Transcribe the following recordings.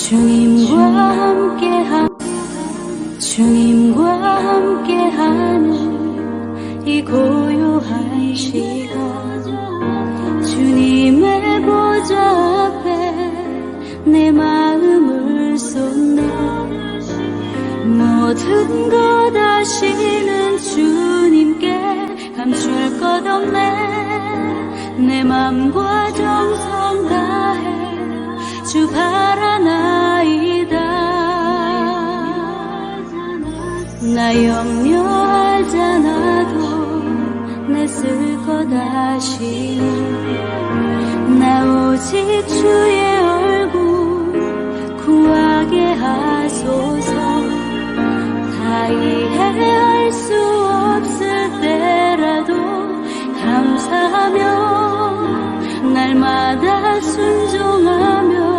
주님과 함께하는 이 고요한 시간, 주님의 보좌 앞에 내 마음을 쏟네. 모든 것 아시는 주님께 감출 것 없네. 내 맘과 정성 다해 주 바라나이다. 나 염려하지 않아도 내 쓸 것 아시네. 나 오직 주의 얼굴 구하게 하소서. 다 이해할 수 없을 때라도 감사하며 날마다 순종하며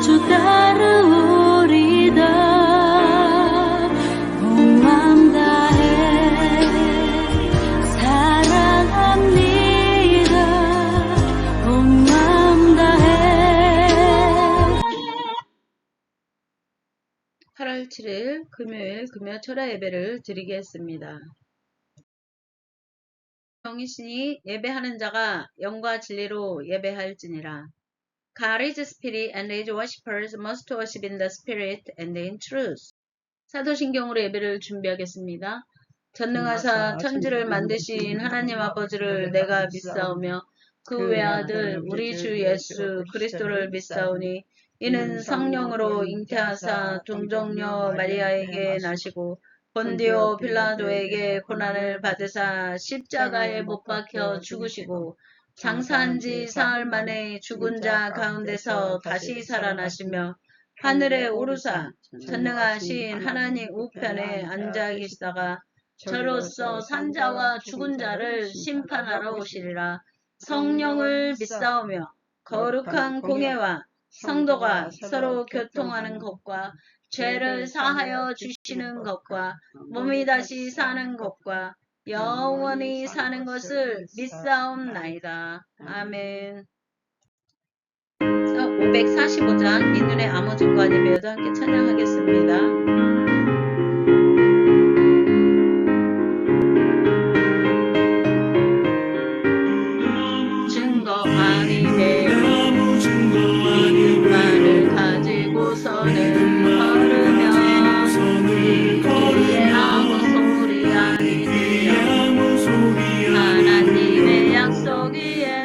주 따르오리다. 온 맘 다해 사랑합니다. 온 맘 다해. 8월 7일 금요일 금요철야 예배를 드리겠습니다. 성이시니 예배하는 자가 영과 진리로 예배할지니라. God is spirit and his worshippers must worship in the spirit and in truth. 사도신경으로 예배를 준비하겠습니다. 전능하사 천지를 만드신 하나님 아버지를 내가 믿사오며 그 외아들 우리 주 예수 그리스도를 믿사오니 이는 성령으로 잉태하사 동정녀 마리아에게 나시고 본디오 빌라도에게 고난을 받으사 십자가에 못 박혀 죽으시고 장사한 지 사흘 만에 죽은 자 가운데서 다시 살아나시며 하늘에 오르사 전능하신 하나님 우편에 앉아 계시다가 저로서 산자와 죽은 자를 심판하러 오시리라. 성령을 믿사오며 거룩한 공예와 성도가 서로 교통하는 것과 죄를 사하여 주시는 것과 몸이 다시 사는 것과 영원히 사는 것을 믿사옵나이다. 아멘. 545장 이눈의 아무증과 예배여도 함께 찬양하겠습니다. 증거 아니면 믿음만을 가지고서는 걸으며 이에 아무 소리 아니니라. 하나님의 약속 위에서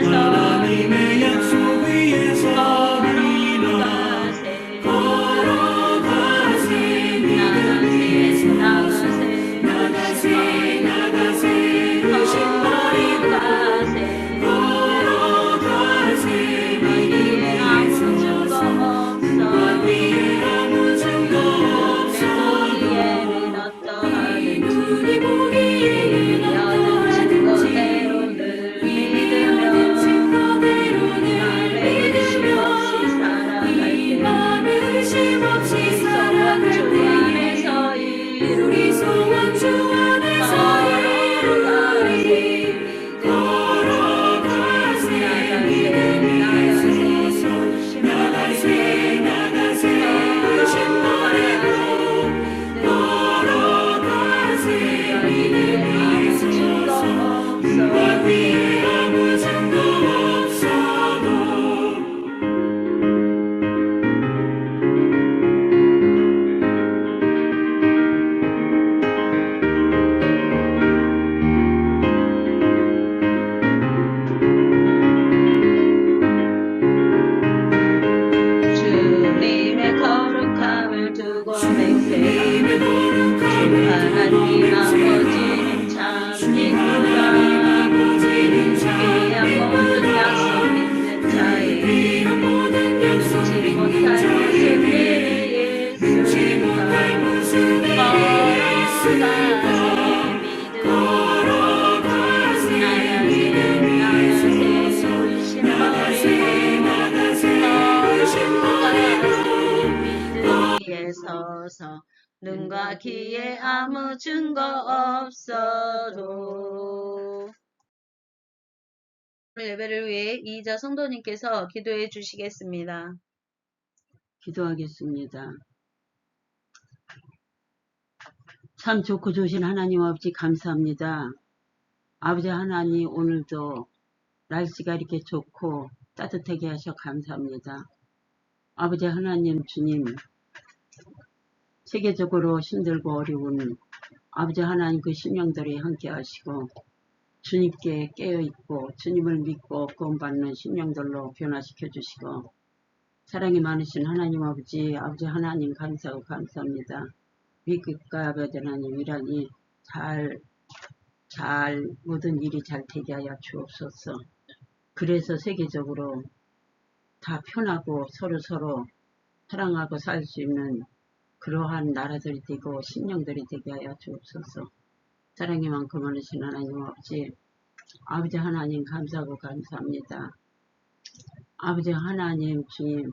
서서 눈과 귀에 아무 증거 없어도. 예배를 위해 이희자 성도님께서 기도해 주시겠습니다. 기도하겠습니다. 참 좋고 좋으신 하나님 아버지 감사합니다. 아버지 하나님 오늘도 날씨가 이렇게 좋고 따뜻하게 하셔 감사합니다. 아버지 하나님 주님 세계적으로 힘들고 어려운 아버지 하나님 그 심령들이 함께 하시고 주님께 깨어있고 주님을 믿고 구원받는 심령들로 변화시켜 주시고 사랑이 많으신 하나님 아버지 하나님 감사하고 감사합니다. 미국과 아버지 하나님 이란이 잘 모든 일이 잘 되게 하여 주옵소서. 그래서 세계적으로 다 편하고 서로 사랑하고 살 수 있는 그러한 나라들이 되고 심령들이 되게 하여 주옵소서. 사랑이 많고 많으신 하나님 아버지 하나님 감사하고 감사합니다. 아버지 하나님 주님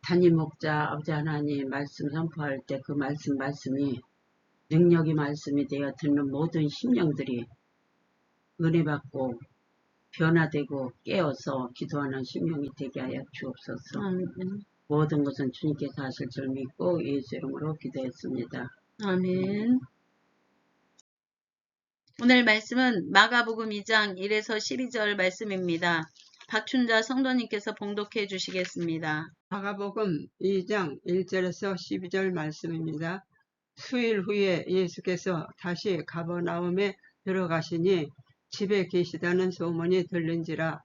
담임 목자 아버지 하나님 말씀 선포할 때 그 말씀이 능력이 말씀이 되어 듣는 모든 심령들이 은혜 받고 변화되고 깨어서 기도하는 심령이 되게 하여 주옵소서. 모든 것은 주님께서 하실 줄 믿고 예수 이름으로 기도했습니다. 아멘. 오늘 말씀은 마가복음 2장 1에서 12절 말씀입니다. 박춘자 성도님께서 봉독해 주시겠습니다. 마가복음 2장 1절에서 12절 말씀입니다. 수일 후에 예수께서 다시 가버나움에 들어가시니 집에 계시다는 소문이 들린지라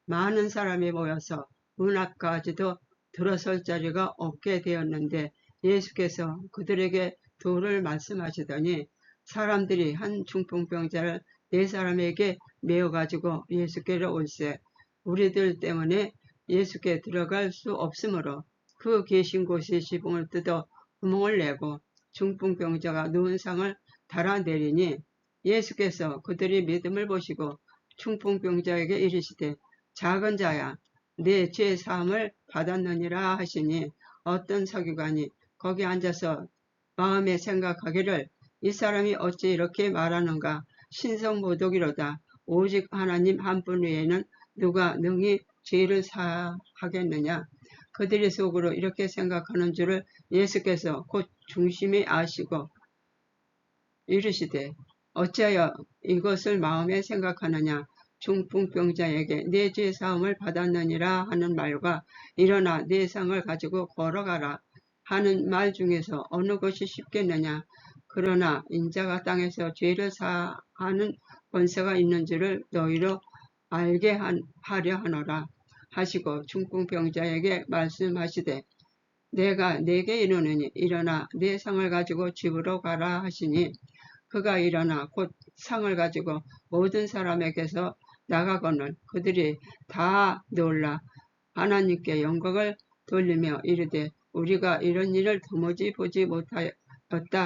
많은 사람이 모여서 문 앞까지도 들어설 자리가 없게 되었는데 예수께서 그들에게 도를 말씀하시더니 사람들이 한 중풍병자를 4사람에게 메어가지고 예수께로 올세 우리들 때문에 예수께 들어갈 수 없으므로 그 계신 곳에 지붕을 뜯어 구멍을 내고 중풍병자가 누운 상을 달아내리니 예수께서 그들이 믿음을 보시고 중풍병자에게 이르시되 작은 자야 내 죄 사함을 받았느니라 하시니 어떤 서기관이 거기 앉아서 마음에 생각하기를 이 사람이 어찌 이렇게 말하는가 신성모독이로다 오직 하나님 한 분 외에는 누가 능히 죄를 사하겠느냐. 그들의 속으로 이렇게 생각하는 줄을 예수께서 곧 중심에 아시고 이르시되 어찌하여 이것을 마음에 생각하느냐. 중풍병자에게 내 죄 사함을 받았느니라 하는 말과 일어나 내 상을 가지고 걸어가라 하는 말 중에서 어느 것이 쉽겠느냐. 그러나 인자가 땅에서 죄를 사하는 권세가 있는 줄을 너희로 알게 하려 하노라 하시고 중풍병자에게 말씀하시되 내가 네게 이르노니 일어나 내 상을 가지고 집으로 가라 하시니 그가 일어나 곧 상을 가지고 모든 사람에게서 나가거늘 그들이 다 놀라 하나님께 영광을 돌리며 이르되 우리가 이런 일을 도무지 보지 못하였다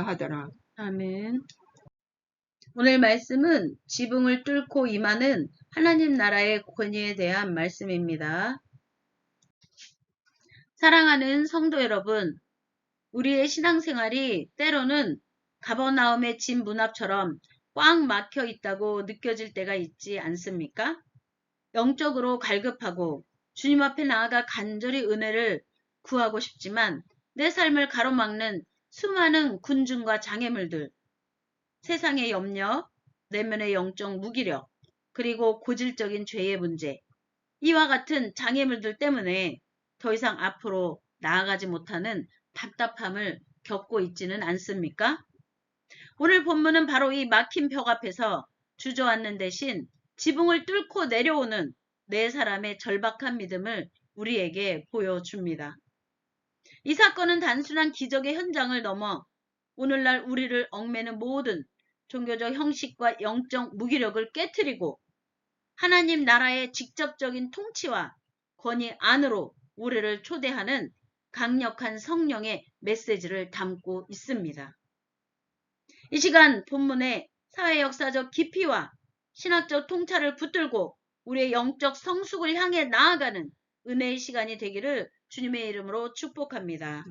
하더라. 아멘. 오늘 말씀은 지붕을 뚫고 임하는 하나님 나라의 권위에 대한 말씀입니다. 사랑하는 성도 여러분, 우리의 신앙생활이 때로는 가버나움의 집 문 앞처럼 꽉 막혀 있다고 느껴질 때가 있지 않습니까? 영적으로 갈급하고 주님 앞에 나아가 간절히 은혜를 구하고 싶지만 내 삶을 가로막는 수많은 군중과 장애물들, 세상의 염려, 내면의 영적 무기력, 그리고 고질적인 죄의 문제, 이와 같은 장애물들 때문에 더 이상 앞으로 나아가지 못하는 답답함을 겪고 있지는 않습니까? 오늘 본문은 바로 이 막힌 벽 앞에서 주저앉는 대신 지붕을 뚫고 내려오는 4사람의 절박한 믿음을 우리에게 보여줍니다. 이 사건은 단순한 기적의 현장을 넘어 오늘날 우리를 얽매는 모든 종교적 형식과 영적 무기력을 깨트리고 하나님 나라의 직접적인 통치와 권위 안으로 우리를 초대하는 강력한 성령의 메시지를 담고 있습니다. 이 시간 본문의 사회역사적 깊이와 신학적 통찰을 붙들고 우리의 영적 성숙을 향해 나아가는 은혜의 시간이 되기를 주님의 이름으로 축복합니다.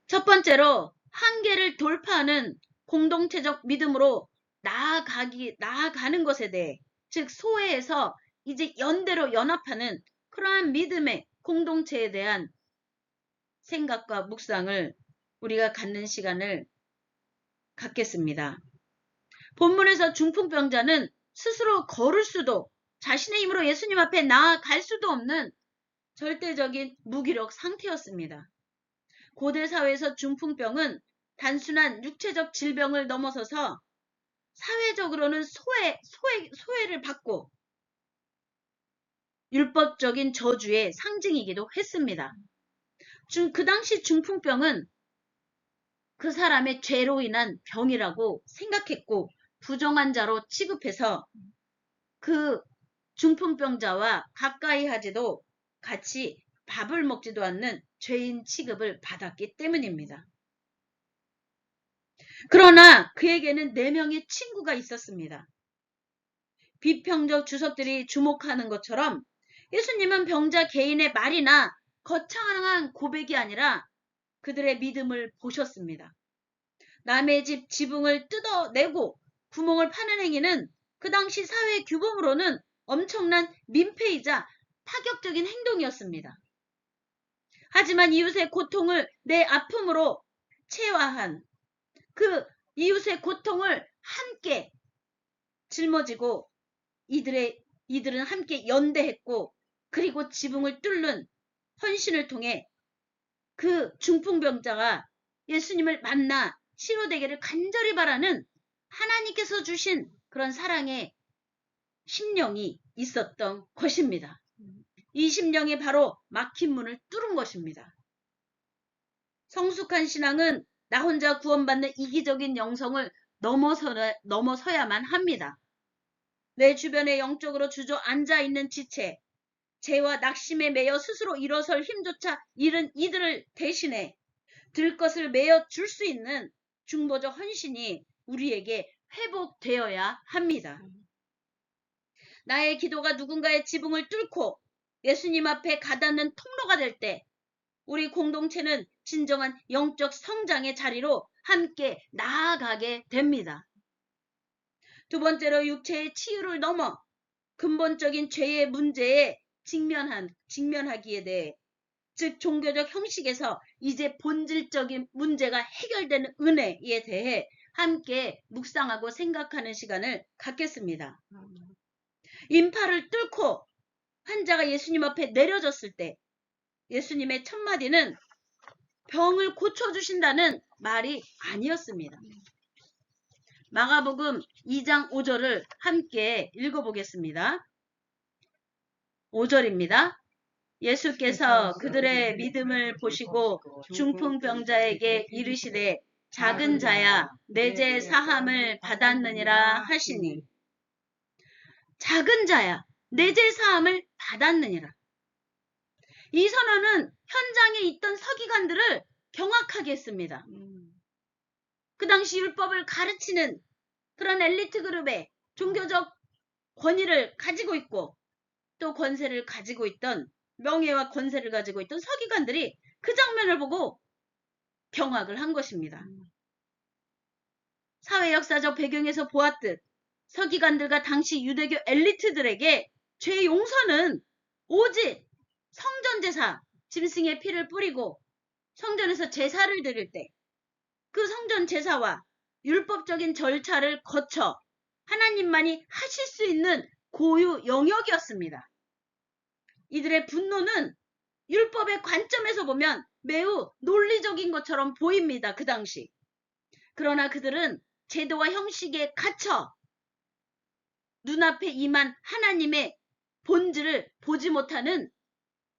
첫 번째로 한계를 돌파하는 공동체적 믿음으로 나아가는 것에 대해, 즉 소회에서 이제 연대로 연합하는 그러한 믿음의 공동체에 대한 생각과 묵상을 우리가 갖는 시간을 갖겠습니다. 본문에서 중풍병자는 스스로 걸을 수도 자신의 힘으로 예수님 앞에 나아갈 수도 없는 절대적인 무기력 상태였습니다. 고대 사회에서 중풍병은 단순한 육체적 질병을 넘어서서 사회적으로는 소외를 받고 율법적인 저주의 상징이기도 했습니다. 그 당시 중풍병은 그 사람의 죄로 인한 병이라고 생각했고 부정한 자로 취급해서 그 중풍병자와 가까이 하지도 같이 밥을 먹지도 않는 죄인 취급을 받았기 때문입니다. 그러나 그에게는 4명의 친구가 있었습니다. 비평적 주석들이 주목하는 것처럼 예수님은 병자 개인의 말이나 거창한 고백이 아니라 그들의 믿음을 보셨습니다. 남의 집 지붕을 뜯어내고 구멍을 파는 행위는 그 당시 사회 규범으로는 엄청난 민폐이자 파격적인 행동이었습니다. 하지만 이웃의 고통을 내 아픔으로 체화한 그 이웃의 고통을 함께 짊어지고 이들은 함께 연대했고 그리고 지붕을 뚫는 헌신을 통해 그 중풍병자가 예수님을 만나 치료되기를 간절히 바라는 하나님께서 주신 그런 사랑의 심령이 있었던 것입니다. 이 심령이 바로 막힌 문을 뚫은 것입니다. 성숙한 신앙은 나 혼자 구원받는 이기적인 영성을 넘어서야만 합니다. 내 주변에 영적으로 주저앉아 있는 지체, 죄와 낙심에 매여 스스로 일어설 힘조차 잃은 이들을 대신해 들 것을 매어 줄 수 있는 중보적 헌신이 우리에게 회복되어야 합니다. 나의 기도가 누군가의 지붕을 뚫고 예수님 앞에 가닿는 통로가 될 때 우리 공동체는 진정한 영적 성장의 자리로 함께 나아가게 됩니다. 두 번째로 육체의 치유를 넘어 근본적인 죄의 문제에 직면하기에 대해 즉 종교적 형식에서 이제 본질적인 문제가 해결되는 은혜에 대해 함께 묵상하고 생각하는 시간을 갖겠습니다. 인파를 뚫고 환자가 예수님 앞에 내려졌을 때 예수님의 첫 마디는 병을 고쳐주신다는 말이 아니었습니다. 마가복음 2장 5절을 함께 읽어보겠습니다. 5절입니다. 예수께서 그들의 믿음을 보시고 중풍병자에게 이르시되 작은 자야 내 죄 사함을 받았느니라 하시니 작은 자야 내 죄 사함을 받았느니라. 이 선언은 현장에 있던 서기관들을 경악하게 했습니다. 그 당시 율법을 가르치는 그런 엘리트 그룹의 종교적 권위를 가지고 있고 또 권세를 가지고 있던 명예와 권세를 가지고 있던 서기관들이 그 장면을 보고 경악을 한 것입니다. 사회 역사적 배경에서 보았듯 서기관들과 당시 유대교 엘리트들에게 죄 용서는 오직 성전 제사, 짐승의 피를 뿌리고 성전에서 제사를 드릴 때 그 성전 제사와 율법적인 절차를 거쳐 하나님만이 하실 수 있는 고유 영역이었습니다. 이들의 분노는 율법의 관점에서 보면 매우 논리적인 것처럼 보입니다. 그 당시. 그러나 그들은 제도와 형식에 갇혀 눈앞에 임한 하나님의 본질을 보지 못하는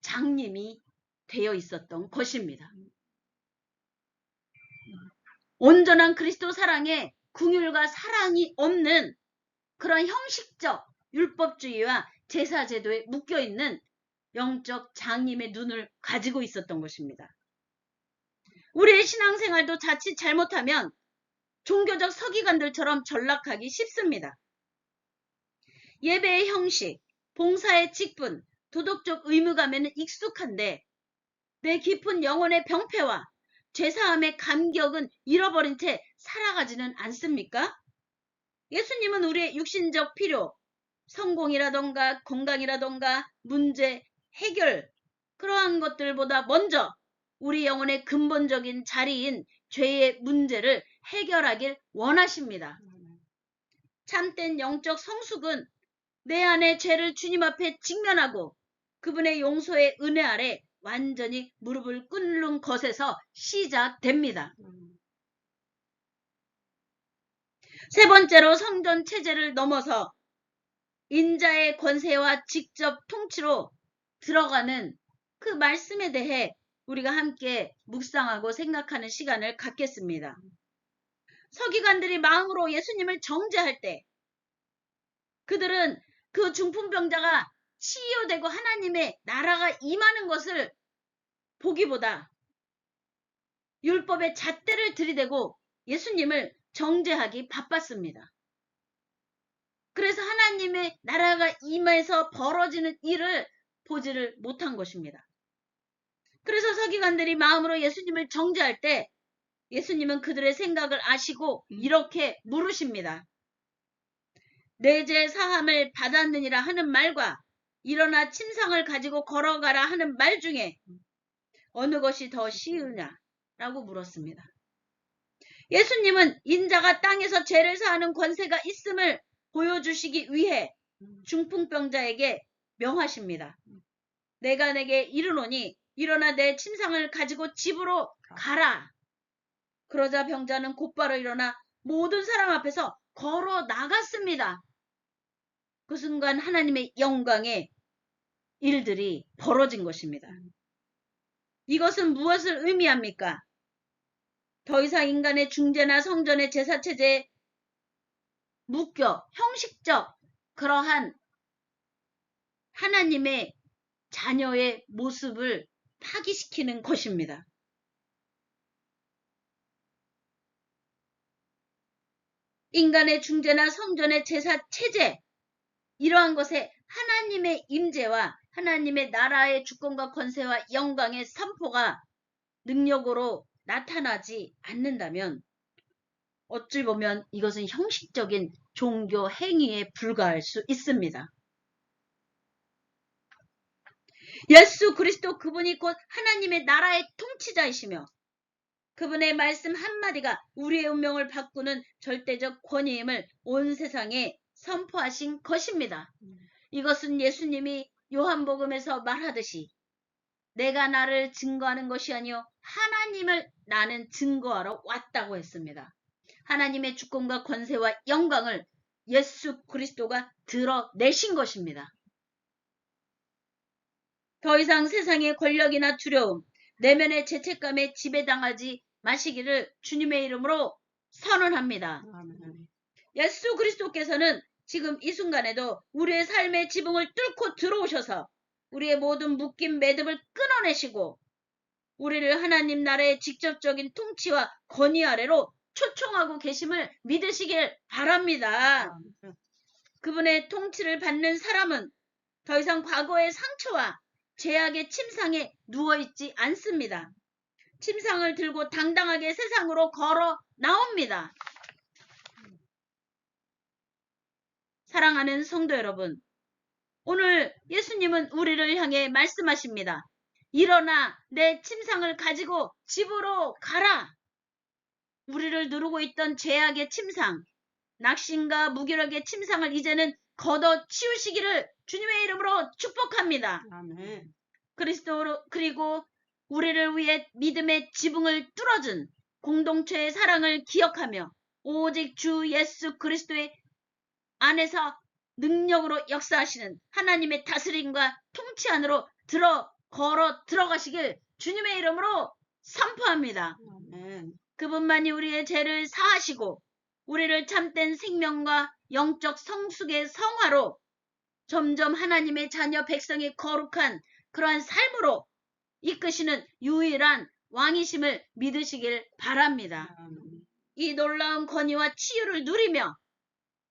장님이 되어 있었던 것입니다. 온전한 그리스도 사랑에 긍휼과 사랑이 없는 그런 형식적 율법주의와 제사제도에 묶여있는 영적 장님의 눈을 가지고 있었던 것입니다. 우리의 신앙생활도 자칫 잘못하면 종교적 서기관들처럼 전락하기 쉽습니다. 예배의 형식, 봉사의 직분, 도덕적 의무감에는 익숙한데 내 깊은 영혼의 병폐와 죄사함의 감격은 잃어버린 채 살아가지는 않습니까? 예수님은 우리의 육신적 필요, 성공이라던가 건강이라던가 문제 해결 그러한 것들보다 먼저 우리 영혼의 근본적인 자리인 죄의 문제를 해결하길 원하십니다. 참된 영적 성숙은 내 안의 죄를 주님 앞에 직면하고 그분의 용서의 은혜 아래 완전히 무릎을 꿇는 것에서 시작됩니다. 세 번째로 성전 체제를 넘어서 인자의 권세와 직접 통치로 들어가는 그 말씀에 대해 우리가 함께 묵상하고 생각하는 시간을 갖겠습니다. 서기관들이 마음으로 예수님을 정죄할 때 그들은 그 중풍병자가 치유되고 하나님의 나라가 임하는 것을 보기보다 율법의 잣대를 들이대고 예수님을 정죄하기 바빴습니다. 그래서 하나님의 나라가 임해서 벌어지는 일을 보지를 못한 것입니다. 그래서 서기관들이 마음으로 예수님을 정죄할 때 예수님은 그들의 생각을 아시고 이렇게 물으십니다. 내 죄 사함을 받았느니라 하는 말과 일어나 침상을 가지고 걸어가라 하는 말 중에 어느 것이 더 쉬우냐라고 물었습니다. 예수님은 인자가 땅에서 죄를 사하는 권세가 있음을 보여주시기 위해 중풍병자에게 명하십니다. 내가 내게 이르노니 일어나 내 침상을 가지고 집으로 가라. 그러자 병자는 곧바로 일어나 모든 사람 앞에서 걸어 나갔습니다. 그 순간 하나님의 영광의 일들이 벌어진 것입니다. 이것은 무엇을 의미합니까? 더 이상 인간의 중재나 성전의 제사체제에 묶여 형식적 그러한 하나님의 자녀의 모습을 파기시키는 것입니다. 인간의 중재나 성전의 제사체제 이러한 것에 하나님의 임재와 하나님의 나라의 주권과 권세와 영광의 선포가 능력으로 나타나지 않는다면 어찌 보면 이것은 형식적인 종교 행위에 불과할 수 있습니다. 예수 그리스도 그분이 곧 하나님의 나라의 통치자이시며 그분의 말씀 한마디가 우리의 운명을 바꾸는 절대적 권위임을 온 세상에 선포하신 것입니다. 이것은 예수님이 요한복음에서 말하듯이 내가 나를 증거하는 것이 아니요 하나님을 나는 증거하러 왔다고 했습니다. 하나님의 주권과 권세와 영광을 예수 그리스도가 드러내신 것입니다. 더 이상 세상의 권력이나 두려움, 내면의 죄책감에 지배당하지 마시기를 주님의 이름으로 선언합니다. 예수 그리스도께서는 지금 이 순간에도 우리의 삶의 지붕을 뚫고 들어오셔서 우리의 모든 묶인 매듭을 끊어내시고 우리를 하나님 나라의 직접적인 통치와 권위 아래로 초청하고 계심을 믿으시길 바랍니다. 그분의 통치를 받는 사람은 더 이상 과거의 상처와 죄악의 침상에 누워있지 않습니다. 침상을 들고 당당하게 세상으로 걸어 나옵니다. 사랑하는 성도 여러분, 오늘 예수님은 우리를 향해 말씀하십니다. 일어나 내 침상을 가지고 집으로 가라. 우리를 누르고 있던 죄악의 침상, 낙심과 무기력의 침상을 이제는 걷어 치우시기를 주님의 이름으로 축복합니다. 아멘. 그리고 우리를 위해 믿음의 지붕을 뚫어준 공동체의 사랑을 기억하며 오직 주 예수 그리스도의 안에서 능력으로 역사하시는 하나님의 다스림과 통치 안으로 걸어 들어가시길 주님의 이름으로 선포합니다. 아멘. 그분만이 우리의 죄를 사하시고 우리를 참된 생명과 영적 성숙의 성화로 점점 하나님의 자녀 백성의 거룩한 그러한 삶으로 이끄시는 유일한 왕이심을 믿으시길 바랍니다. 이 놀라운 권위와 치유를 누리며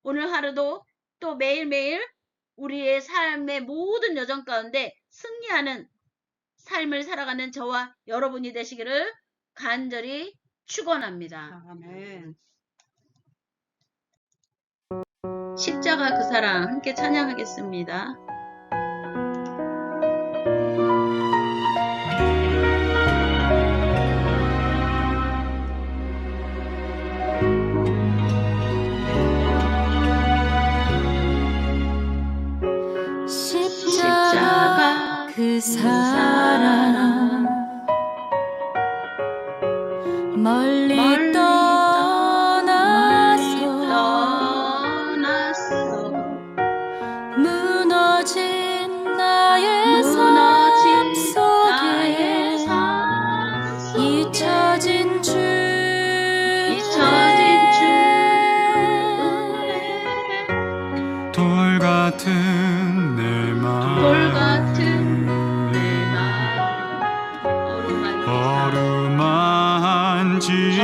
오늘 하루도 또 매일매일 우리의 삶의 모든 여정 가운데 승리하는 삶을 살아가는 저와 여러분이 되시기를 간절히 축원합니다. 아멘. 십자가 그 사랑 함께 찬양하겠습니다. 십자가 그 사랑 멀리 떠나서 무너진 나의 삶 속에 잊혀진 주 돌 같은 내 마음 어루만지사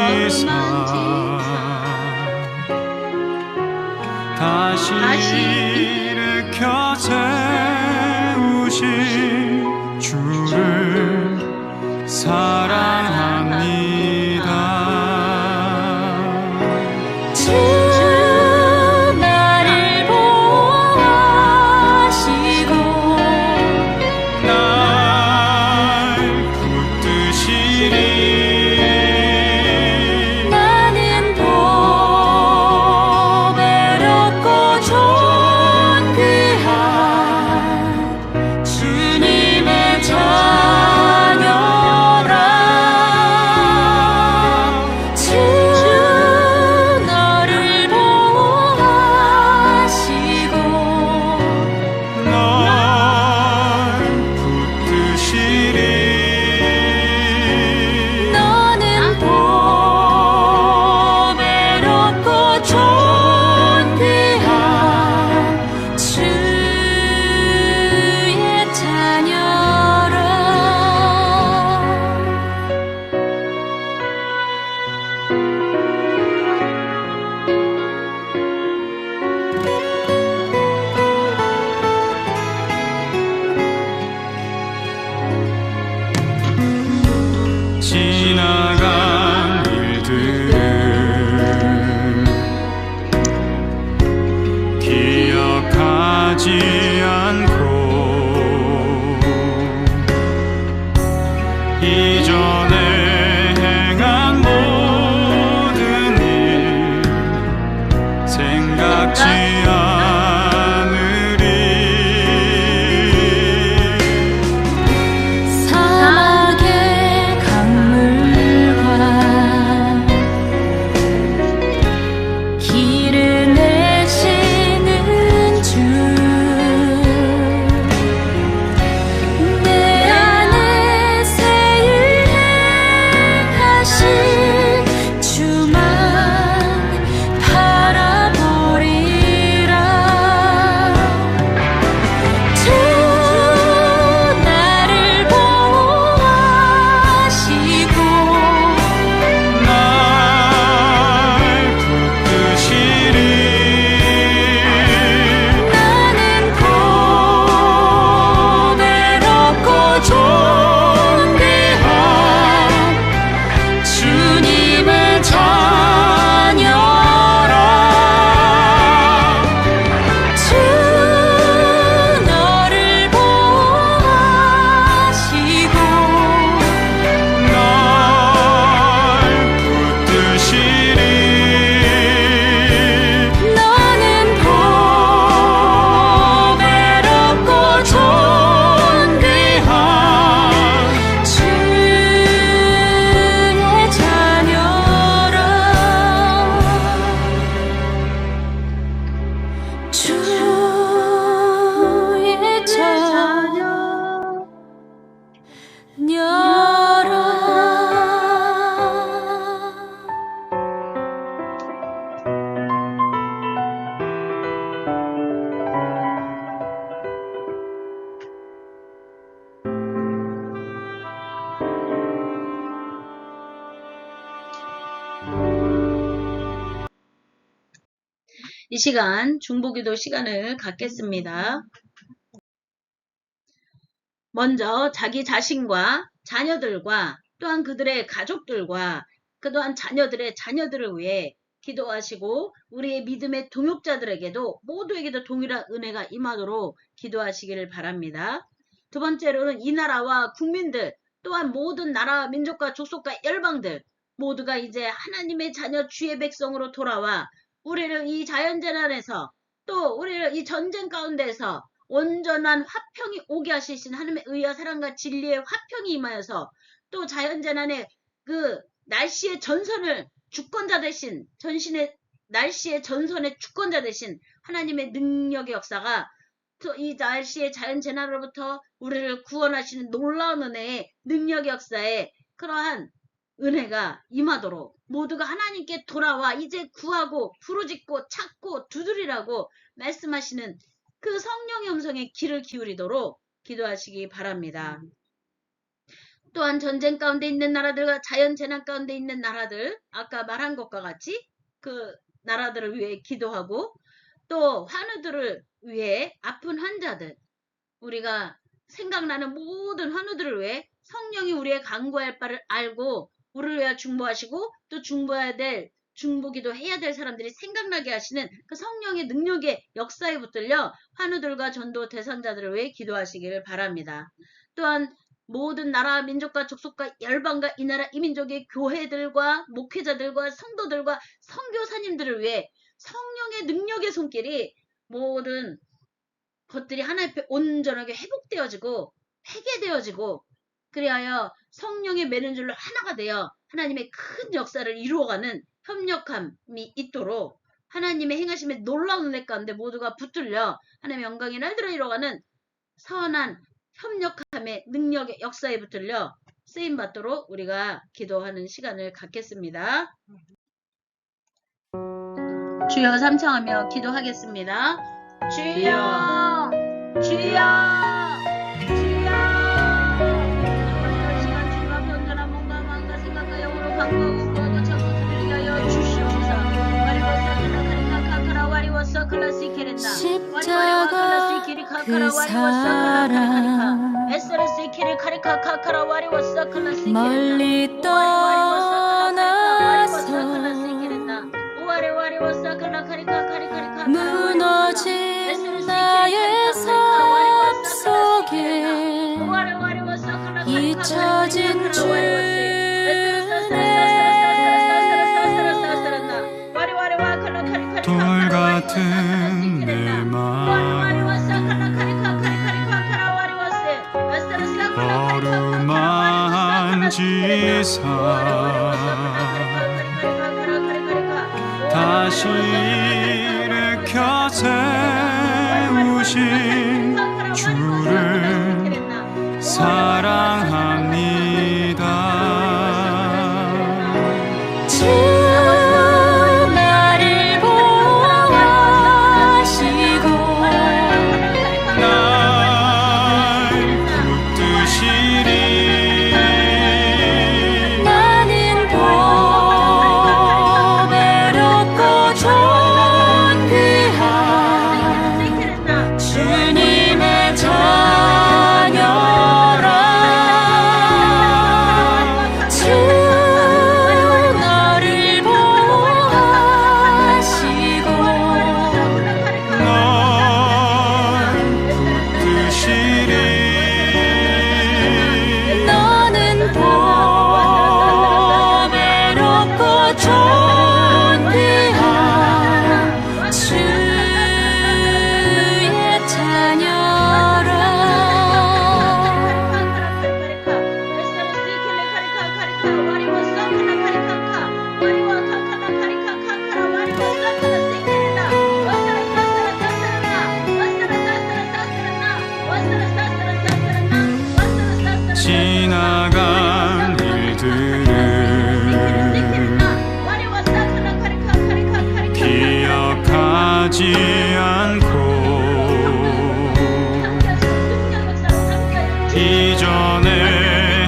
다시 일으켜 세우신 주를 사랑합니다. 주 나를 보호하시고 날 붙드시리. 나는 보배롭고 존귀한 주님의 자녀라. 주 너를 보호하시고 널 붙드시리. 너는 보배롭고 존귀한 주의 자녀라. 지나간 일들을 기억하지 않고 이전에 행한 모든 일 생각지 않으리. 사막의 강물과 길을 내시는 주, 내 안에 새 일 행하실 주만 바라보리라. 주 나를 보호하시고 날 붙드시리. 나는 보배롭고 존귀한 주님의 자녀라. 주 너를 보호하시고 날 붙드시리. 너는 보배롭고 존귀한 주의 자녀라. 주의 자녀라. 이 시간 중보기도 시간을 갖겠습니다. 먼저 자기 자신과 자녀들과 또한 그들의 가족들과 그동안 자녀들의 자녀들을 위해 기도하시고 우리의 믿음의 동역자들에게도 모두에게도 동일한 은혜가 임하도록 기도하시기를 바랍니다. 두 번째로는 이 나라와 국민들 또한 모든 나라, 민족과 족속과 열방들 모두가 이제 하나님의 자녀 주의 백성으로 돌아와 우리를 이 자연재난에서 또 우리를 이 전쟁 가운데서 온전한 화평이 오게 하시신 하나님의 의와 사랑과 진리의 화평이 임하여서 또 자연재난의 그 날씨의 전선을 주권자 되신 전신의 날씨의 전선의 주권자 되신 하나님의 능력의 역사가 또 이 날씨의 자연재난으로부터 우리를 구원하시는 놀라운 은혜의 능력의 역사에 그러한 은혜가 임하도록 모두가 하나님께 돌아와 이제 구하고 부르짖고 찾고 두드리라고 말씀하시는 그 성령의 음성에 귀를 기울이도록 기도하시기 바랍니다. 또한 전쟁 가운데 있는 나라들과 자연재난 가운데 있는 나라들 아까 말한 것과 같이 그 나라들을 위해 기도하고 또 환우들을 위해 아픈 환자들 우리가 생각나는 모든 환우들을 위해 성령이 우리의 간구할 바를 알고 우리를 위해 중보하시고 또 중보해야 될 중보기도 해야 될 사람들이 생각나게 하시는 그 성령의 능력의 역사에 붙들려 환우들과 전도 대상자들을 위해 기도하시기를 바랍니다. 또한 모든 나라, 민족과 족속과 열방과 이 나라 이민족의 교회들과 목회자들과 성도들과 선교사님들을 위해 성령의 능력의 손길이 모든 것들이 하나님 앞에 온전하게 회복되어지고 회개되어지고 그리하여 성령의 매는 줄로 하나가 되어 하나님의 큰 역사를 이루어가는 협력함이 있도록 하나님의 행하심의 놀라운 은혜 가운데 모두가 붙들려 하나님의 영광의 날들을 이루어가는 선한 협력함의 능력의 역사에 붙들려 쓰임받도록 우리가 기도하는 시간을 갖겠습니다. 주여 삼창하며 기도하겠습니다. 주여 주여 주여 이번 시간 주님 앞에 온전한 몸과 마음과 생각과 영으로 간구하고 구하고 찾고 두드리게 하여 주시옵소서. 와리워서 클라시케렌나 십자가 그 사랑 에스레시케레 카리카 카카라 와리워서 클라시케렌나 멀리 떠나서 무너진 나의 삶 속에 잊혀진 주의 돌 같은 내 마음 어루만지사 다시 일으켜 세우신 주를 사랑합니다. 주 나를 보호하시고 날 붙드시리. 나는 보배롭고 존귀한 주님의 자녀라. 주 너를 보호하시고 널 붙드시리. 너는 보배롭고 존귀한 주의 자녀라. 지나간 일들을 기억하지 않고 이전에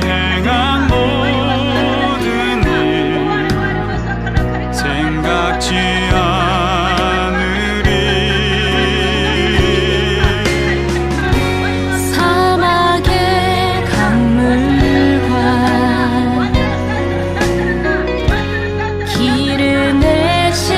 행한 모든 일 생각지 않으리. 사막의 강물과 길을 내시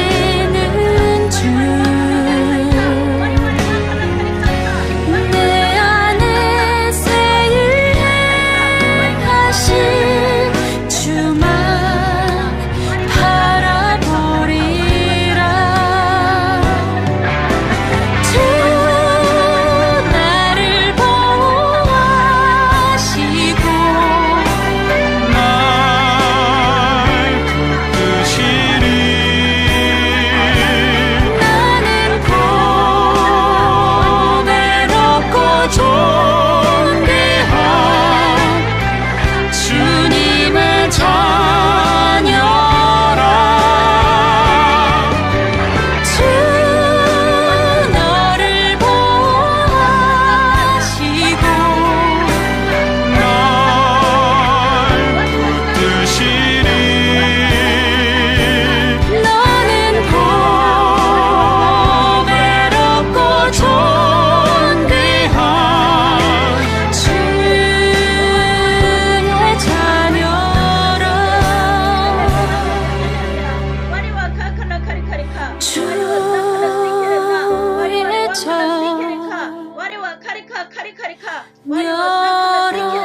와리와사 카리카리카 와리와사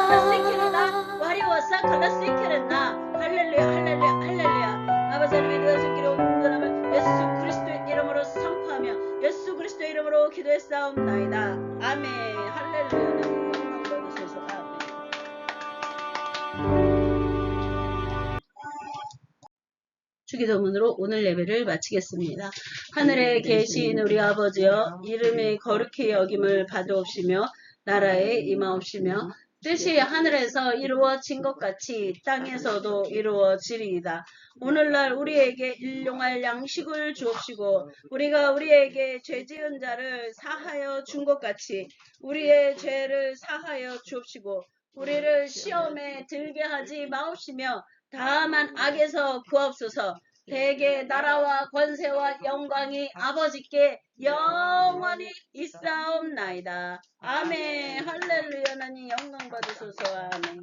칼라시키르나 와리와사 칼라시키르나 할렐루야 할렐루야 할렐루야. 아버지 하나님의 도와주기를 온 사람을 예수 그리스도의 이름으로 선포하며 예수 그리스도의 이름으로 기도했사옵나이다. 아멘. 할렐루야. 영광 받으소서. 아멘. 주기도문으로 오늘 예배를 마치겠습니다. 하늘에 계신 우리 아버지여, 이름이 거룩히 여김을 받으옵시며 나라에 임하옵시며 뜻이 하늘에서 이루어진 것 같이 땅에서도 이루어지리이다. 오늘날 우리에게 일용할 양식을 주옵시고 우리가 우리에게 죄 지은 자를 사하여 준 것 같이 우리의 죄를 사하여 주옵시고 우리를 시험에 들게 하지 마옵시며 다만 악에서 구하옵소서. 대개 나라와 권세와 영광이 아버지께 영원히 있사옵나이다. 아멘. 할렐루야. 하나님 영광 받으소서. 아멘.